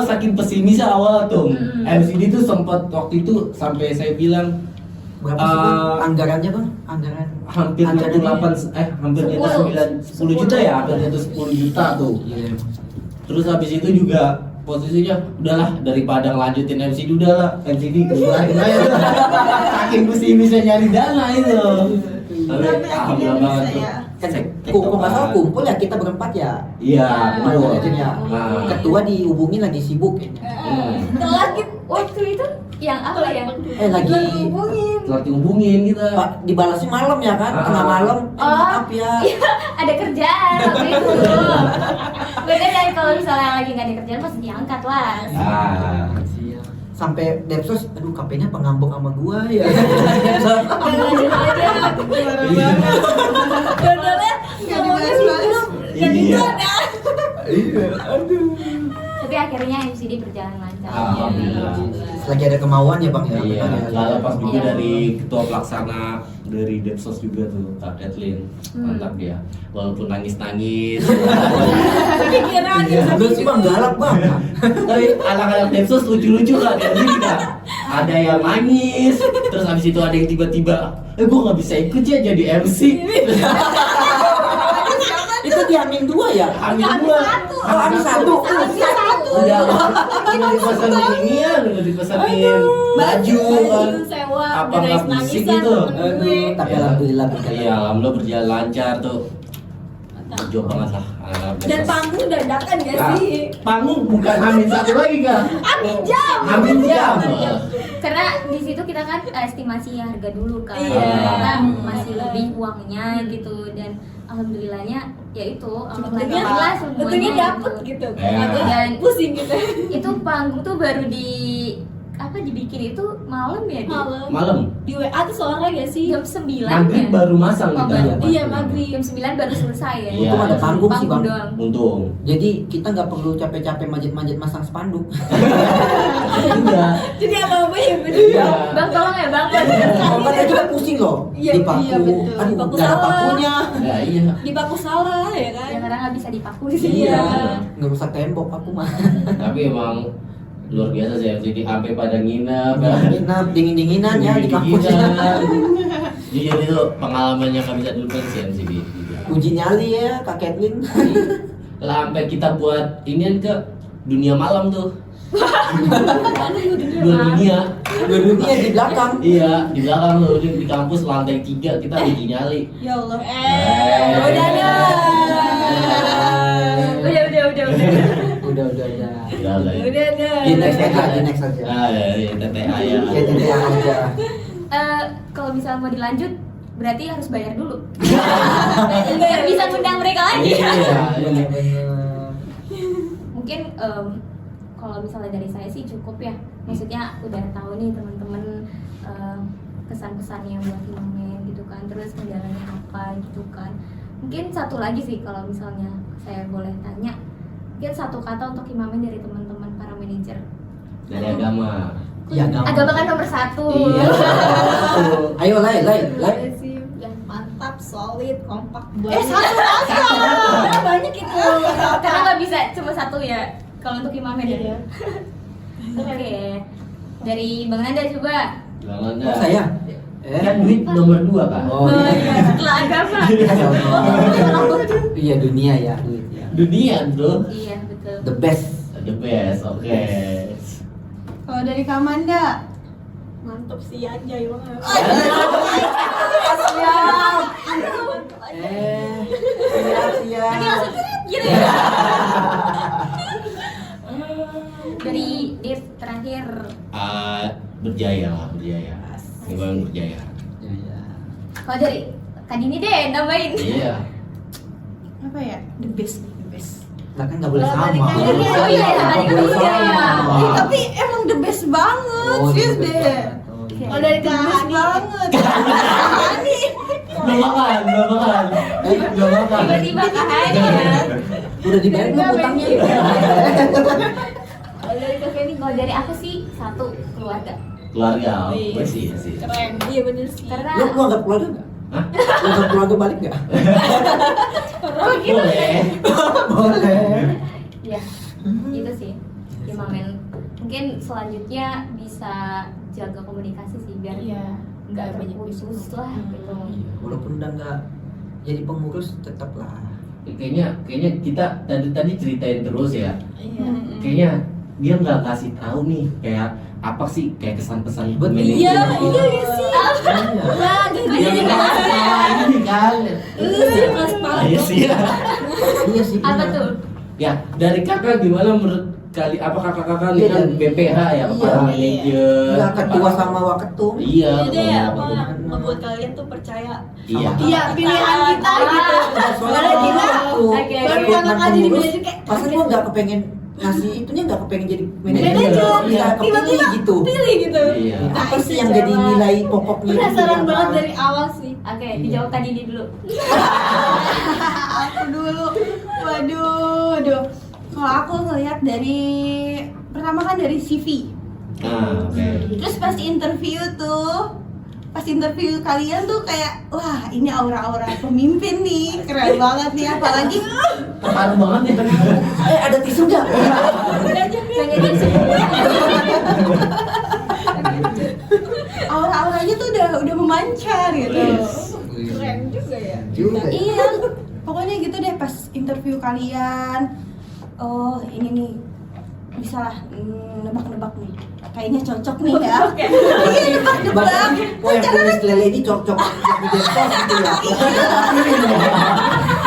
Saking pesimisnya awal tuh MCD tuh sempat waktu itu sampai saya bilang Berapa sih bang? Anggarannya bang? Anggaran hampir anggarannya? 28 hampir di atas 10 juta ya, hampir di atas 10 juta tuh. Iya. Terus habis itu juga posisinya udahlah daripada ngelanjutin MCD udahlah MCD kembali aja udah. Saking pesimisnya nyari dana itu. Tapi alhamdulillah banget tuh. Kan kumpul masalah kumpul ya kita berempat ya. Iya, betul. Manajer ya. Nah. Ketua dihubungin lagi sibuk kayaknya. Telat gitu. Waktu itu yang apa ya? Lagi Telat dihubungin kita. Pak dibalasnya malam ya kan? Tengah malam. Maaf ya. Iya, ada kerjaan waktu itu. Bener kan kalau misalnya lagi nggak ada kerjaan pasti diangkat lah. Ah. Sampai Depsos, aduh KP-nya pengambek sama gua ya. Donornya Nggak dibalas-balas. Iya. Iya, aduh. Tapi akhirnya MCD berjalan lancar. Alhamdulillah. Lagi ada kemauan ya bang ya. Iya, Benar ya. nggak lepas juga Iya. dari ketua pelaksana dari Depsos juga tuh, Kak Kathleen. Mantap dia. Walaupun nangis-nangis. kepikiran ya. Enggak sih bang, galak bang. Tapi anak-anak Depsos lucu-lucu kan, kayak gini kan. Ada yang nangis, terus habis itu ada yang tiba-tiba, gua nggak bisa ikut ya jadi MC. Itu di Amin 2 ya? Amin gua. Oh, Amin 1. Udah dipesanin inian, udah dipesanin baju kan. Sewa, Apa beres nggak musik nangisan gitu? temen gue. Tapi alhamdulillah berjalan. Iya, alhamdulillah berjalan lancar tuh. Berjuang banget lah anak-anak Dan Depsos. panggung dadakan gak Nah, sih? panggung bukan Amin 1 lagi kan? Amin jam. Amin jam. Karena di situ kita kan estimasi harga dulu kan. Iya. Karena masih lebih uangnya gitu dan alhamdulillahnya ya itu Untungnya alhamdulillah semuanya untungnya dapet gitu. Iya. Dan Pusing gitu. itu panggung tuh baru dibikin itu malam ya. Di Malam. Malam. Di WA tuh sore gak sih? jam 9 Maghrib ya. baru masang Oh, kita. baru. Iya, maghrib. Jam 9 baru selesai ya. Iya. Untung ada panggung sih bang. doang. Untung. Jadi kita nggak perlu capek-capek manjat-manjat masang spanduk. Iya. Jadi apa-apa ya bener. Iya. Bang tolong ya bang. Korban aja kan pusing loh. Iya, Dipaku. iya, betul. Aduh, Dipaku nggak ada salah. pakunya. Ya iya. Dipaku salah ya kan? Ya karena nggak bisa dipaku di Iya. sini. Nggak rusak tembok paku mah. Tapi emang luar biasa sih MCD sampai pada nginep. Nginep dingin-dinginan ya di kampus. Jujur itu pengalaman yang kami bisa dulu si MCD. Uji nyali ya Kak Kathleen. Lah sampai kita buat inian ke dunia malam tuh. Dua dunia. Dua-duanya di belakang. Iya, di belakang tuh di kampus lantai 3 kita uji nyali. Ya Allah. Udah dah. Udah. Udah. Udah lah ya. Udah dah. Di next aja, di next aja. Ah, ya, TTA ya. Ya TTA aja. Kalau misalnya mau dilanjut berarti harus bayar dulu. Biar bisa ngundang mereka lagi. Iya, Bener-bener. Mungkin kalau misalnya dari saya sih cukup ya. Maksudnya udah tahu nih teman-teman kesan-pesannya buat Imamen gitu kan, terus kendalanya apa gitu kan. Mungkin satu lagi sih kalau misalnya saya boleh tanya, mungkin satu kata untuk Imamen dari teman-teman para manajer. Dari agama. Iya, Agama kan nomor satu. Iya. Ayo, Lai. sih udah mantap, solid, kompak Satu aja. banyak itu. Karena nggak bisa cuma satu ya kalau untuk Imamen ya. Iya. Oke. Dari Bang Nanda coba. Bang Nanda. Oh, saya. Kan duit nomor 2 kan? Oh, iya. Setelah agama. Iya, dunia ya, duit ya. Dunia bro. Iya betul. The best. The best, oke. Kalau dari Kamanda, Mantap sih anjay banget. Siap. Siap. Tadi langsung gitu ya. Dari Div terakhir. Berjaya lah, berjaya. Imamen berjaya. Iya. Kalau dari Kak Dini deh nambahin. Iya. apa ya? The best. Lah kan nggak boleh Kalau sama. tadi kan Oh iya, tadi kan Nggak boleh iya. sama. Ih, tapi emang the best banget, Oh, serius the best deh. banget. Oh, iya. Kalau dari The Kak best Hani, banget. Hani. Belum makan. Belum makan. Tiba-tiba Kak Hani ya. Udah dibayar belum utangnya? kalau dari Kak Feni, Kalau dari aku sih satu keluarga. Keluarga, Iya. sih. keren. Iya bener sih. Karena Lu keluarga nggak? Hah? Lu nggak keluarga balik nggak? Boleh. Boleh. ya itu sih Imamen. Mungkin selanjutnya bisa jaga komunikasi sih biar Iya. nggak Nggak banyak terputus lah gitu. Walaupun udah nggak jadi pengurus, tetaplah. Kayaknya kita tadi ceritain terus ya. Iya. Kayaknya dia nggak kasih tahu nih kayak apa sih kayak kesan-pesan Betul. manajer. Iya gitu. sih. Iya. Dia nggak kasih tahu ini kan. Kelas Iya sih ya. Iya sih. Apa benar. tuh? Ya dari kakak gimana menurut kali apa kakak-kakak nih Iya, kan dari- BPH ya Iya. para manajer. Nggak ketua sama waketum. Iya. Iya deh, betul. apa Bagaimana? membuat kalian tuh percaya. Iya. Iya, pilihan kita gitu. Soalnya kita Oke. baru pertama kali di manajer kayak masa gua nggak kepengen ngasih itunya, nggak kepengen jadi manajer. manajer, Iya, kepilih tiba-tiba gitu. pilih gitu. Iya. Apa Nah, sih itu yang jadi jawab. nilai pokoknya? itu Penasaran apa? banget dari awal sih. Oke, dijawab Kak Dini dulu. Aku dulu. Waduh. Kalau aku ngelihat dari pertama kan dari CV. Nah, oke. Terus pas interview kalian tuh kayak wah ini aura-aura pemimpin nih, keren banget nih, apalagi Terharu banget ya. Ada tisu nggak? Pengen jadi aura-auranya tuh udah memancar gitu. Keren juga ya. Juga. Iya, pokoknya gitu deh pas interview kalian. Oh ini nih bisa lah nebak-nebak nih, kayaknya cocok nih ya. Iya nebak-nebak. Oh, yang kumis lele ini cocok yang di Depok gitu ya.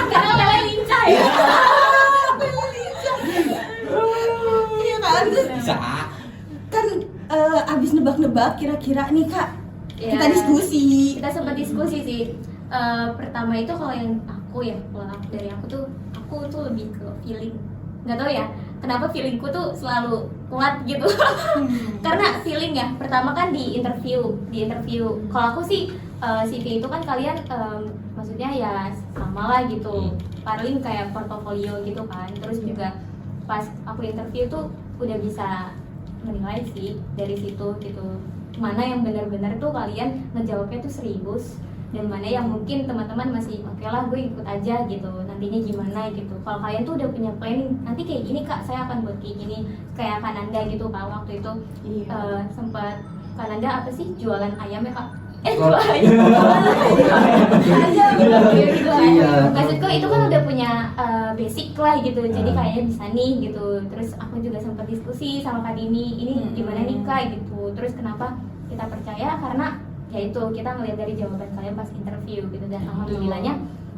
karena lele lincah ya. Iya kan, terus Bisa. kan abis nebak-nebak kira-kira nih kak, Iya. kita diskusi. Kita sempat diskusi sih. Pertama itu kalau yang aku ya, kalau dari aku tuh lebih ke feeling. Nggak tahu ya, kenapa feelingku tuh selalu kuat gitu. Karena feeling ya. Pertama kan di interview. Kalau aku sih CV itu kan kalian maksudnya ya sama lah gitu. Paling kayak portofolio gitu kan. Terus juga pas aku interview tuh udah bisa menilai sih dari situ gitu. Mana yang benar-benar tuh kalian ngejawabnya tuh serius, dan mana yang mungkin teman-teman masih oke lah gue ikut aja gitu, nantinya gimana gitu. Kalau kalian tuh udah punya planning, nanti kayak gini kak, saya akan buat kayak gini, kayak Kananda gitu kak waktu itu. Iya. Sempat Kananda apa sih jualan ayam ya kak? Oh. Jualan ayam gitu kan. Iya. Maksudku itu kan udah punya basic lah gitu, jadi Ah. kayaknya bisa nih gitu. Terus aku juga sempat diskusi sama Kak Dini, ini gimana nih kak gitu. Terus kenapa kita percaya, karena ya itu kita ngelihat dari jawaban kalian pas interview gitu, dan alhamdulillahnya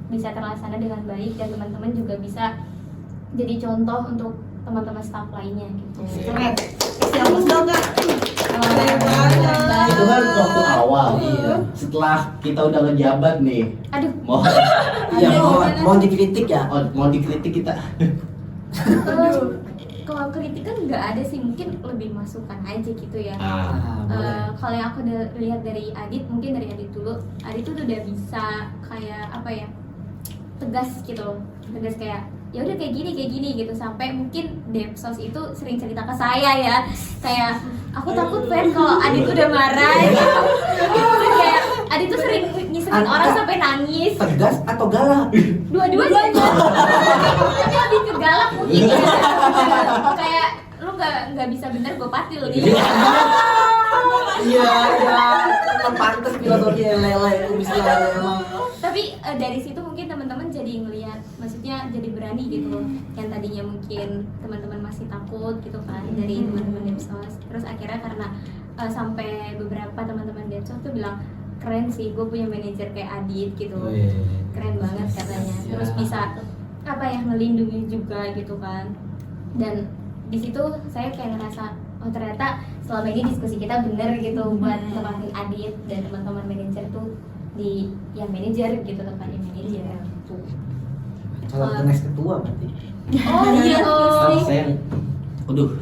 bisa terlaksana dengan baik, dan teman-teman juga bisa jadi contoh untuk teman-teman staff lainnya gitu. Keren. Siapa dong kak? Keren banget. Itu kan waktu awal. Iya. Setelah kita udah ngejabat nih, Aduh, Iya, mau dikritik ya. mau dikritik kita. kalau kritik kan nggak ada sih, mungkin lebih masukan aja gitu ya. boleh. Kalau yang aku lihat dari Adit, mungkin dari Adit dulu, Adit tuh udah bisa kayak apa ya, tegas gitu, tegas kayak ya udah kayak gini gitu, sampai mungkin Depsos itu sering cerita ke saya ya, kayak aku takut Fen kalau Adit udah marah gitu. Terus kayak Adit tuh sering nyiselin orang sampai nangis. Tegas atau galak? Dua-duanya. Tapi lebih ke galak mungkin ya. Kayak lu nggak bisa bener gue patil gitu. Iya, pantes filosofi lele itu bisa emang. Tapi dari situ mungkin teman-teman jadi ngelihat, maksudnya jadi berani gitu. Yang tadinya mungkin teman-teman masih takut gitu kan dari teman-teman Depsos. Terus akhirnya karena sampai beberapa teman-teman Depsos tuh bilang, keren sih gue punya manajer kayak Adit gitu. Keren banget katanya. Terus bisa apa ya, ngelindungi juga gitu kan. Dan di situ saya kayak ngerasa, oh ternyata selama ini diskusi kita bener gitu buat tempatin Adit dan teman-teman manajer tuh di yang manajer gitu, tempatnya manajer gitu. Calon next ketua berarti. Oh iya tuh. Saya, aduh,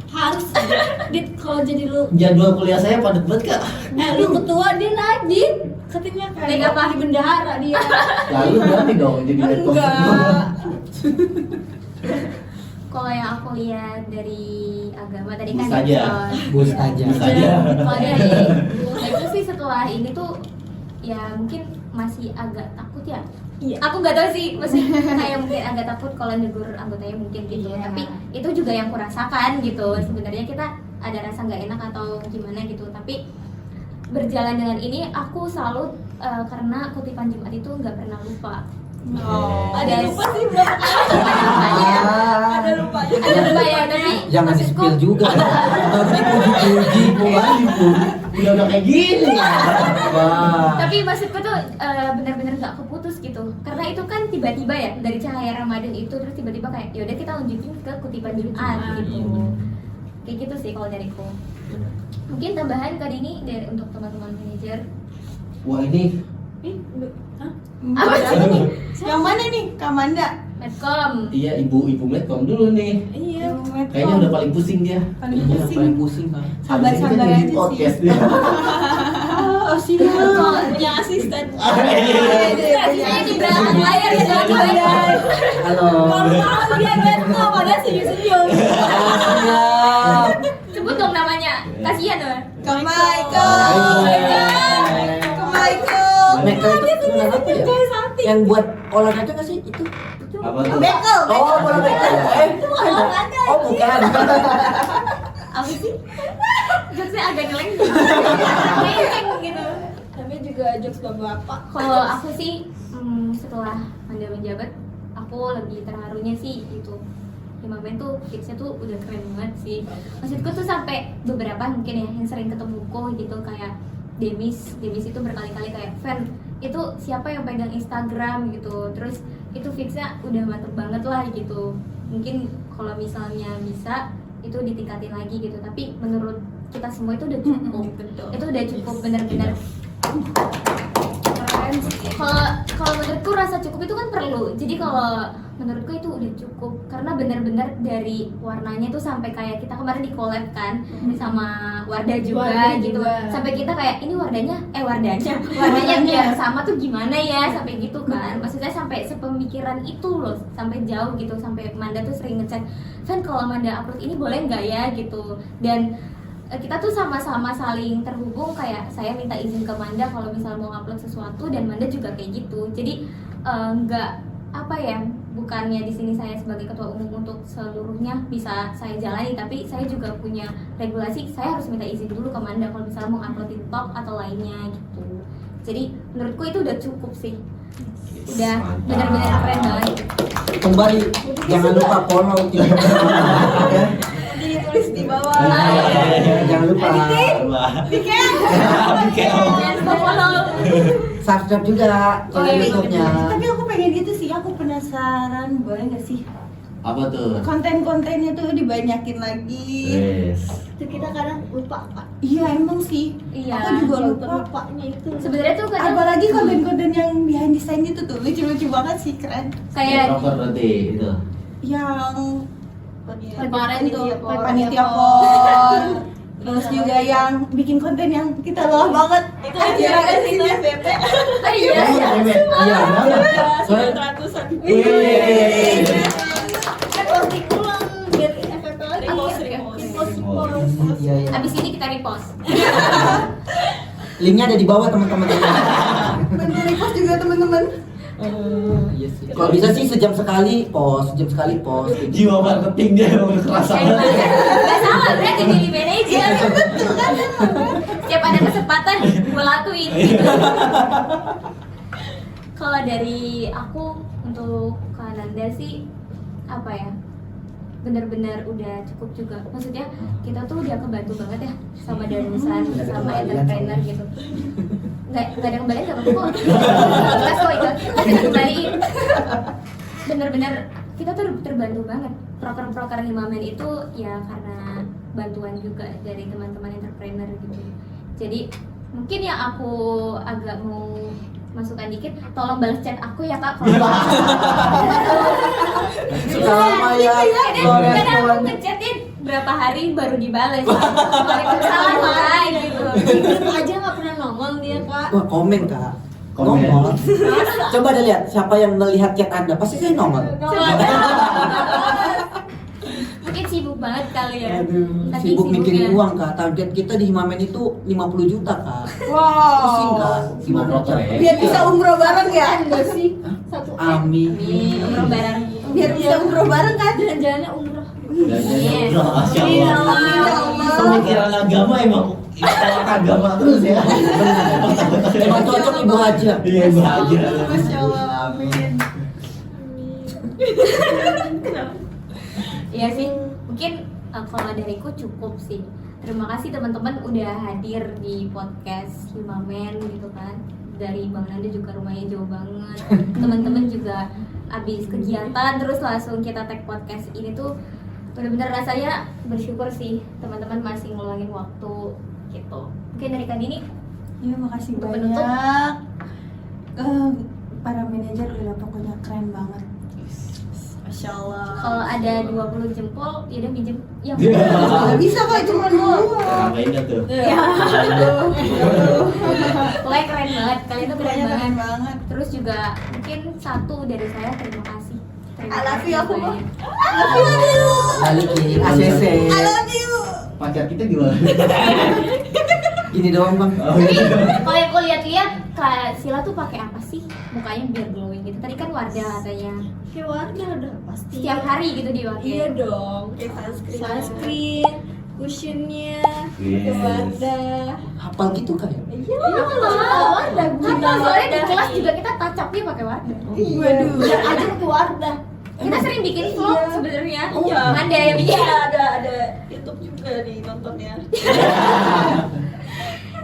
Harus Dit, kalau jadi lu jadwal kuliah saya padat banget kak. lu ketua dia Nadine katanya kayak Mega apa? di bendahara dia. Lalu berarti dong jadi rektor. Enggak. Kalau yang aku lihat dari agama tadi kan Saja. Bus aja. kalau dari itu sih setelah ini tuh ya mungkin masih agak takut ya. Iya. Aku nggak tahu sih, maksudnya kayak mungkin agak takut kalau negur anggotanya mungkin gitu. Iya. Tapi itu juga yang kurasakan gitu. Sebenarnya kita ada rasa nggak enak atau gimana gitu. Tapi berjalan dengan ini aku selalu karena kutipan Jumat itu nggak pernah lupa. Ada lupa sih berapa Ada lupa ya, tapi Jangan di maksudku, spill juga. Baru dipuji-puji, Udah kayak gini. Wah. tapi maksudku tuh benar-benar nggak keputus gitu, karena itu kan tiba-tiba ya dari cahaya Ramadan itu, terus tiba-tiba kayak yaudah kita lanjutin ke kutipan Jumat gitu. Kayak gitu sih kalau dariku. Mungkin tambahan Kak Dini dari untuk teman-teman manajer. Wah ini Apa sih ini? Yang mana nih, Kamanda? Medcom. iya ibu Medcom dulu nih. Iya. Kayaknya udah paling pusing dia. Paling Iya, pusing. paling pusing kan. Sabar-sabar Habis ini aja jadi sih. podcast dia. Oh, siap. Yang asisten. Saya di belakang layar ya teman-teman. Halo. Kalau dia beto pada senyum-senyum. Siap. Sebut dong namanya. Kasihan loh. Kak Michael. Mereka itu sebenarnya apa ya? Yang buat olahraga nggak sih itu? Apa tuh? Bekel. Oh, bola bekel. Oh, bukan. Apa sih? Jokesnya agak ngeleng gitu. Namanya juga jokes bapak-bapak. Kalau aku sih setelah Anda menjabat, aku lebih terharunya sih itu. Himamen tuh tipsnya tuh udah keren banget sih. Maksudku tuh sampai beberapa mungkin ya yang sering ketemuku gitu, kayak Demis itu berkali-kali kayak, Fen, itu siapa yang pegang Instagram gitu. Terus itu fixnya udah mantep banget lah gitu. Mungkin kalau misalnya bisa itu ditingkatin lagi gitu. Tapi menurut kita semua itu udah cukup. Itu udah cukup bener-bener. Kalau menurutku rasa cukup itu kan perlu. Jadi kalau menurutku itu udah cukup, karena benar-benar dari warnanya tuh sampai kayak kita kemarin di collab kan sama Wardah juga Wardah gitu. juga. Sampai kita kayak ini warnanya biar sama tuh gimana ya, sampai gitu kan. Maksudnya sampai sepemikiran itu loh, sampai jauh gitu. Sampai Manda tuh sering ngechat, "Kan kalau Manda upload ini boleh nggak ya?" gitu. Dan kita tuh sama-sama saling terhubung, kayak saya minta izin ke Manda kalau misal mau upload sesuatu, dan Manda juga kayak gitu. Jadi nggak apa ya, bukannya di sini saya sebagai ketua umum untuk seluruhnya bisa saya jalani, tapi saya juga punya regulasi, saya harus minta izin dulu ke Manda kalau misalnya mau upload TikTok atau lainnya gitu. Jadi menurutku itu udah cukup sih, udah Mantap. benar-benar keren banget. Kembali, jangan lupa follow tidak ya. Jadi tulis di bawah. Jangan lupa Jangan lupa follow. subscribe juga Oh, channel iya, YouTube-nya. Tapi aku pengen itu sih, aku penasaran, boleh nggak sih Apa tuh? konten-kontennya tuh dibanyakin lagi? Yes. Itu kita kadang lupa Pak. Iya emang sih. Iya. Aku juga lupa. Lupanya itu. Sebenarnya tuh kadang Apalagi konten-konten yang behind the scene itu tuh lucu-lucu banget sih, keren. kayak Proper berarti itu. Yang kemarin tuh Panitia panitia por. Terus juga yang bikin konten yang kita lelah banget. Itu aja kan kita BP. Iya. Iya, kenapa? Soalnya Ratusan. Wih. Kan posting ulang biar FFP lagi. Repost. iya iya. Abis ini kita repost. Linknya ada di bawah teman-teman. Bantu repost juga teman-teman. Iya sih. Kalau bisa sih sejam sekali post. Jiwa marketing dia udah kerasa Kayak banget. Gak salah berarti jadi manajer. Setiap ada kesempatan gue lakuin. Kalau dari aku untuk Kak Nanda sih apa ya? Bener-bener udah cukup juga. Maksudnya kita tuh udah kebantu banget ya sama Danusan, sama entrepreneur gitu. Nggak ada kembalian nggak apa-apa kok. Kelas kok itu ada kembaliin. Bener-bener kita tuh terbantu banget. Proker-proker Himamen itu ya karena bantuan juga dari teman-teman entrepreneur gitu. Jadi mungkin yang aku agak mau masukkan dikit, tolong balas chat aku ya Kak kalau Suka lama ya. kadang aku ngechatin berapa hari baru dibales. Waalaikumsalam Hai gitu. Grup aja nggak pernah nongol dia Kak. Wah, komen Kak. Komen. Nongol. Coba deh lihat siapa yang melihat chat Anda, pasti saya nongol. Mungkin sibuk banget kali ya. Aduh, Saking sibuk mikirin sibuknya. uang Kak. Target kita di Himamen itu 50 juta Kak. Pusing Wow. Kak. Sibuk broker ya. Biar bisa umroh bareng ya. Enggak sih. Satu Amin. Amin, umroh bareng. Biar bisa umroh bareng kan. jalan-jalannya umroh. Masya Iya, Allah. Allah. Pemikiran agama emang tolak agama terus ya. Emang cocok Ibu Haji. Iya, Ibu Haji. Masya Allah, amin. Iya sih, mungkin kalau dariku cukup sih. Terima kasih teman-teman udah hadir di podcast Himamen gitu kan. Dari Bang Nanda juga rumahnya jauh banget. Teman-teman juga abis kegiatan terus langsung kita tag podcast ini tuh benar-benar rasanya bersyukur sih teman-teman masih ngeluangin waktu gitu. Mungkin dari Kak Dini. Iya, makasih Untuk banyak. penutup. Para manajer udah pokoknya keren banget. Masya Allah. Kalau ada 20 jempol, ya udah minjem yang Gak bisa kok cuma dua. Ngapain dah tuh? Ya, pokoknya keren banget. Kalian tuh keren Keren banget. banget. Terus juga mungkin satu dari saya terima kasih. Terima I love kasih you, aku banyak. Balikin ACC. I love you. Pacar kita gimana? Gini doang Bang. Oh, Tapi iya. kalau yang aku lihat-lihat Kak Sila tuh pakai apa sih? Mukanya biar glowing gitu. Tadi kan Wardah katanya Kayak Wardah udah pasti. setiap hari gitu di Wardah. Iya dong. Kayak sunscreen, cushionnya, Yes. ke Wardah. Hafal gitu Kak ya? Iya Wardah. Guna Kan soalnya di Wardah. kelas juga kita touch-up-nya pakai Wardah. Waduh, biar aja ke Wardah. Kita sering bikin vlog sebenarnya. Iya. Ada yang bikin. Iya, ada YouTube juga nih nontonnya.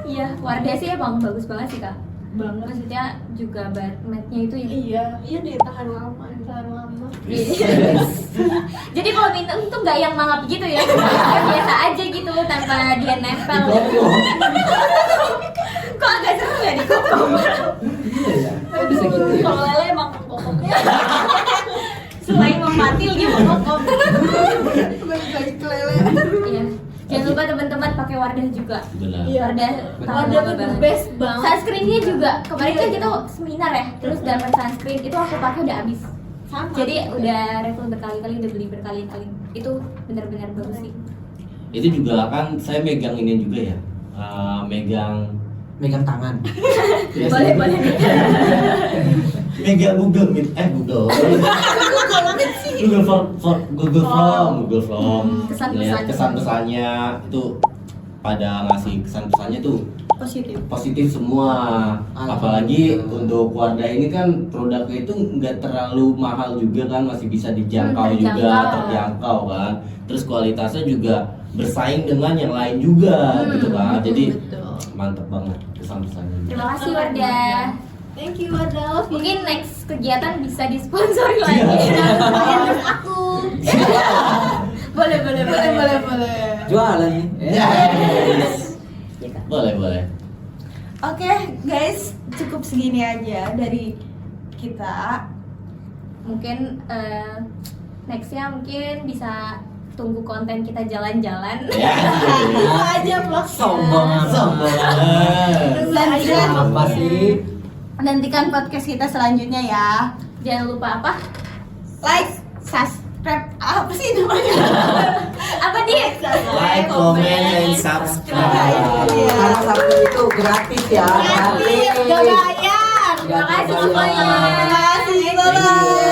Iya, Wardah sih emang bagus banget sih Kak. Banget. Maksudnya juga batmatnya itu ya. Iya deh, tahan lama. Yes. Jadi kalau minum tuh nggak yang mangap gitu ya, biasa aja gitu tanpa dia nempel. Kok agak seru ya di kokong? Iya ya. Kok bisa gitu ya? Kalau lele emang kokoknya. Selain mematil dia mau kokong. Balik lagi ke lele. Iya. Jangan lupa teman-teman pakai Wardah juga. Benar. Iya. Wardah Wardah tuh the best banget. Sunscreennya juga kemarin kan kita seminar ya, terus dapat sunscreen itu aku pakai udah habis. Sama. Jadi udah refill berkali-kali, udah beli berkali-kali. Itu benar-benar bagus sih. Itu juga kan saya megang ini juga ya. Megang tangan. Boleh, boleh. Megang Google Meet, Google Form. Kesan-pesan. Kesan-pesannya itu pada ngasih kesan-pesannya tuh positif semua. Apalagi untuk Wardah ini kan produknya itu nggak terlalu mahal juga kan, masih bisa dijangkau juga, terjangkau kan. Terus kualitasnya juga bersaing dengan yang lain juga gitu kan. Jadi mantep banget kesan-pesannya. Terima kasih Wardah. Thank you Wardah, love you. Mungkin next kegiatan bisa disponsori lagi. Kalian terus aku. Boleh. Jualan nih. Yes. Boleh. Oke guys, cukup segini aja dari kita. Mungkin nextnya mungkin bisa tunggu konten kita jalan-jalan. Ya. Itu aja vlog. Sombong. Nantikan, Apa sih? nantikan podcast kita selanjutnya ya. Jangan lupa apa? Like, subscribe, apa sih namanya? Apa dia? Like, comment, and subscribe. Karena Sabtu itu gratis ya. Gratis, gak bayar. Terima kasih semuanya. Terima kasih, bye-bye.